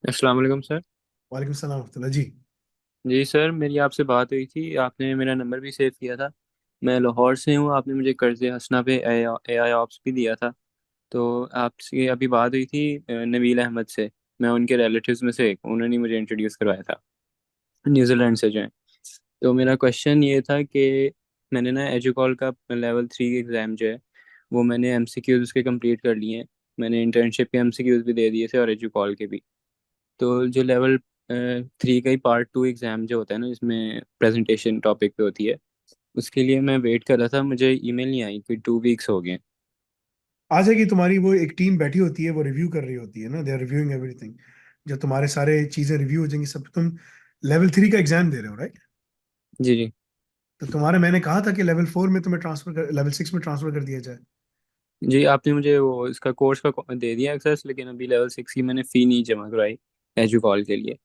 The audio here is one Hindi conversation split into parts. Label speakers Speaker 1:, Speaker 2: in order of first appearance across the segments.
Speaker 1: अस्सलाम वालेकुम सर।
Speaker 2: वालेकुम सलाम वरहमतुल्लाह जी।
Speaker 1: जी सर, मेरी आपसे बात हुई थी, आपने मेरा नंबर भी सेव किया था। मैं लाहौर से हूँ, आपने मुझे कर्ज़ हसना पे ए आई ऑप्स भी दिया था। तो आपसे अभी बात हुई थी नबील अहमद से। मैं उनके रिलेटिव्स में से एक, उन्होंने मुझे इंट्रोड्यूस करवाया था, न्यूजीलैंड से जो है। तो मेरा क्वेश्चन ये था कि मैंने ना एजुकॉल का लेवल 3 एग्ज़ाम जो है वो मैंने एमसीक्यूज़ उसके कंप्लीट कर लिए हैं। मैंने इंटर्नशिप के एमसीक्यूज़ भी दे दिए थे और एजुकॉल के भी। तो जो लेवल 3 का ही पार्ट 2 एग्ज़ाम जो होता है ना, जिसमें प्रेजेंटेशन टॉपिक पे होती है, उसके लिए मैं वेट कर रहा था, मुझे ईमेल नहीं आई, कोई 2 वीक्स हो गए।
Speaker 2: आ जाएगी तुम्हारी, वो एक टीम बैठी होती है, वो रिव्यू कर रही होती है ना, दे आर रिव्यूइंग एवरीथिंग। जब तुम्हारे सारे चीजें रिव्यू हो जाएंगी सब, तुम लेवल 3 का एग्जाम दे रहे हो, राइट?
Speaker 1: जी जी।
Speaker 2: तो तुम्हारे, मैंने कहा था कि लेवल 4 में तुम्हें ट्रांसफर कर, लेवल 6 में ट्रांसफर कर दिया जाए।
Speaker 1: जी, आपने मुझे वो इसका कोर्स का दे दिया एक्सेस, लेकिन अभी लेवल 6 की मैंने फ़ी नहीं जमा करवाई एजुकॉल के लिए।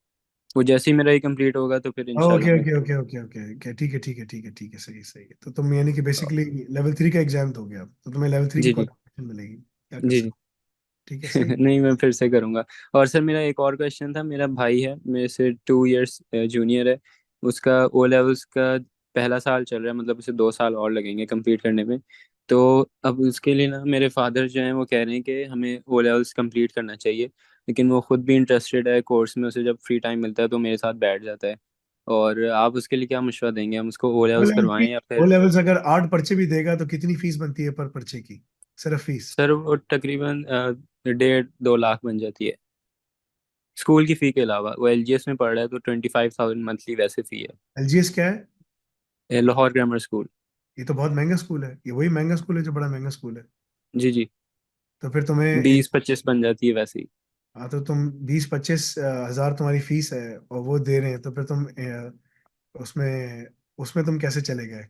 Speaker 1: वो जैसे ही मेरा ही कंप्लीट होगा तो फिर इंशाल्लाह
Speaker 2: ओके
Speaker 1: मैं।
Speaker 2: Okay okay okay okay okay, ठीक है ठीक है ठीक है ठीक है, सही सही है। तो तुम यानी कि बेसिकली लेवल 3 का एग्जाम दोगे अब, तो तुम्हें लेवल 3 की
Speaker 1: जी जी।
Speaker 2: क्वालिफिकेशन मिलेगी, क्या कर
Speaker 1: जी जी।
Speaker 2: सकते? ठीक है, सही।
Speaker 1: नहीं, मैं फिर से करूँगा। और सर, मेरा एक और क्वेश्चन था। मेरा भाई है, मेरे से 2 इयर्स जूनियर है। उसका ओ लेवल्स का पहला साल चल रहा है, मतलब उसे 2 साल और लगेंगे कंप्लीट करने में। तो अब उसके लिए ना, मेरे फादर जो हैं वो कह रहे हैं कि हमें ओ लेवल्स कंप्लीट करना चाहिए। लेकिन वो खुद भी इंटरेस्टेड है कोर्स में, उसे जब फ्री टाइम मिलता है तो मेरे साथ बैठ जाता है। और आप उसके लिए क्या मशवरा देंगे, हम उसको ओ
Speaker 2: ओ
Speaker 1: लेवल्स
Speaker 2: लेवल
Speaker 1: करवाएं
Speaker 2: थ्री
Speaker 1: या
Speaker 2: ओ
Speaker 1: फिर?
Speaker 2: लेवल्स अगर 8 पर्चे भी देगा तो कितनी फीस बनती है पर पर्चे की? सिर्फ फीस?
Speaker 1: सर, वो तकरीबन 1.5-2 लाख बन जाती है, स्कूल की फ़ी के अलावा। वो एलजीएस में पढ़ रहा है तो 25,000 मंथली वैसे फ़ी है।
Speaker 2: एलजीएस क्या है?
Speaker 1: Lahore grammar school.
Speaker 2: ये तो बहुत महंगा स्कूल है, ये वही महंगा स्कूल है जो बड़ा महंगा स्कूल है।
Speaker 1: जी जी।
Speaker 2: तो फिर तुम्हें
Speaker 1: 20-25 बन जाती है वैसे ही।
Speaker 2: हाँ, तो तुम 20-25 हजार तुम्हारी फीस है और वो दे रहे हैं, तो फिर तुम उसमें उसमें तुम कैसे चले गए?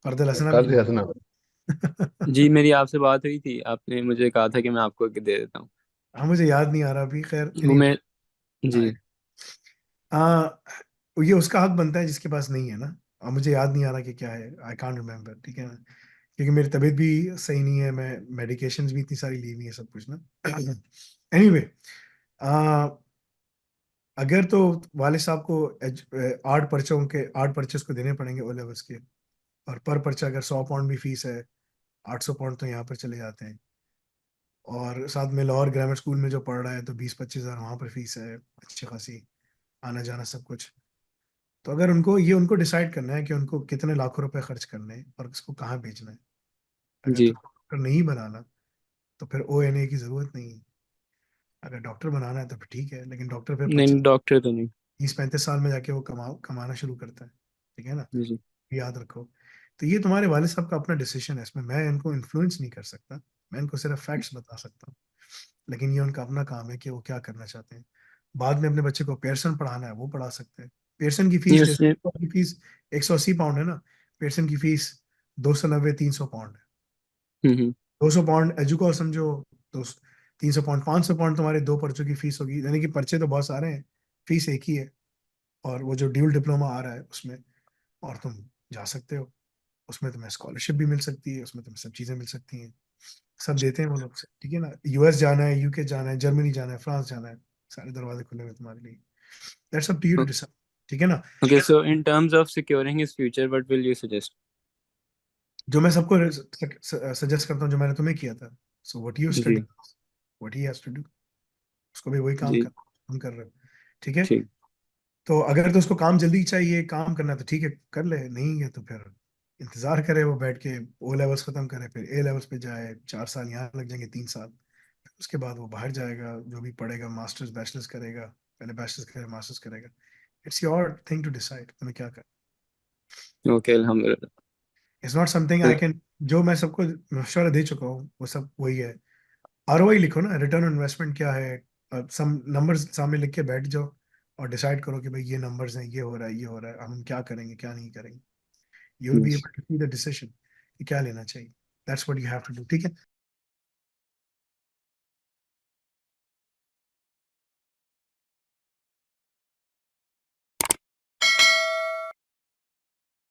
Speaker 2: पर्दे लसना भी
Speaker 1: कल से हंसना। जी,
Speaker 2: नहीं।
Speaker 1: मेरी आपसे बात हुई थी, आपने मुझे कहा था कि मैं आपको दे देता हूँ।
Speaker 2: हाँ, मुझे याद नहीं आ रहा अभी, खैर
Speaker 1: वो
Speaker 2: एनीवे।
Speaker 1: मैं। जी।
Speaker 2: हाँ, ये उसका हक बनता है जिसके पास नहीं है ना। अब मुझे याद नहीं आ रहा कि क्या है, आई कांट रिमेम्बर, ठीक है ना? क्योंकि मेरी तबीयत भी सही नहीं है, मैं मेडिकेशंस भी इतनी सारी ली हुई है, सब कुछ ना। एनीवे, अगर तो वाले साहब को 8 पर्चे उसको देने पड़ेंगे ओ लेवल्स के। और पर पर्चा अगर 100 पाउंड भी फीस है, 800 पाउंड तो यहाँ पर चले जाते हैं। और साथ में लाहौर ग्रामर स्कूल में जो पढ़ रहा है तो 20-25 हजार वहाँ पर फीस है, अच्छी खासी, आना जाना सब कुछ। तो अगर उनको डिसाइड करना है कि उनको कितने लाखों रुपए खर्च करने हैं और इसको कहाँ भेजना है। अगर तो
Speaker 1: जी।
Speaker 2: डॉक्टर नहीं बनाना तो फिर ONA की जरूरत नहीं है। अगर डॉक्टर बनाना है तो फिर ठीक है, लेकिन डॉक्टर फिर
Speaker 1: नहीं,
Speaker 2: 25
Speaker 1: डॉक्टर तो नहीं।
Speaker 2: 30-35 साल में जाके वो कमाना शुरू करता है। ठीक है ना?
Speaker 1: जी जी।
Speaker 2: याद रखो। तो ये तुम्हारे वालिद साहब का अपना डिसीजन है, इसमें मैं इनको इन्फ्लुएंस नहीं कर सकता। मैं इनको सिर्फ फैक्ट्स बता सकता हूँ। लेकिन ये उनका अपना काम है कि वो क्या करना चाहते हैं। बाद में अपने बच्चे को पेयरसन पढ़ाना है, वो पढ़ा सकते हैं। पेयरसन की
Speaker 1: नहीं,
Speaker 2: फीस जैसे
Speaker 1: उसने।
Speaker 2: की फीस 180 पाउंड है ना, पेयरसन की फीस 290-300 पाउंड है।
Speaker 1: हम्म।
Speaker 2: 200 पाउंड एजुको समझो, दो 300 पाउंड, 500 पाउंड तुम्हारे 2 पर्चों की फीस होगी, यानी कि पर्चे तो बहुत सारे हैं, फीस एक ही है। और वो जो ड्यूल डिप्लोमा आ रहा है उसमें, और तुम जा सकते हो। उसमें तुम्हें स्कॉलरशिप भी मिल सकती है, उसमें तुम्हें सब चीज़ें मिल सकती हैं। सब देते हैं वो लोग से, ठीक है ना? यूएस जाना है, यूके जाना है, जर्मनी जाना है, फ्रांस जाना है, सारे दरवाजे खुले हुए तुम्हारे लिए। That's up to you to decide. ठीक है ना?
Speaker 1: Okay, so in terms of securing his future, what will you suggest?
Speaker 2: जो मैं सबको सजेस्ट करता हूँ, जो मैंने तुम्हें किया था, सो व्हाट यू स्टडी,
Speaker 1: जी
Speaker 2: what he has to do, उसको भी वही काम
Speaker 1: जी।
Speaker 2: कर, हम कर रहे हो। ठीक है?
Speaker 1: ठीक।
Speaker 2: तो अगर तो उसको काम जल्दी चाहिए, काम करना है, तो ठीक है, कर ले। नहीं है तो फिर इंतजार करे वो बैठ के, ओ लेवल्स खत्म करे, फिर ए लेवल्स पे जाए, 4 साल यहाँ लग जाएंगे, 3 साल। फिर उसके बाद वो बाहर जाएगा, जो भी पढ़ेगा, मास्टर्स बैचलर्स करेगा, पहले बैचलर्स करेगा, मास्टर्स करेगा। It's your thing to decide तुम्हें क्या करना।
Speaker 1: ओके, अल्हम्दुलिल्लाह।
Speaker 2: It's not something I can, जो मैं सबको मशवरा दे चुका हूँ वो सब वही है। ROI लिखो ना, रिटर्न ऑन इन्वेस्टमेंट क्या है, सम नंबर्स सामने लिख के बैठ जाओ और डिसाइड करो कि भाई ये नंबर्स हैं, ये हो रहा है, ये हो रहा है, अब हम क्या करेंगे, क्या नहीं करेंगे। You will be able to see the decision कि क्या लेना चाहिए। That's what you have to do, ठीक है?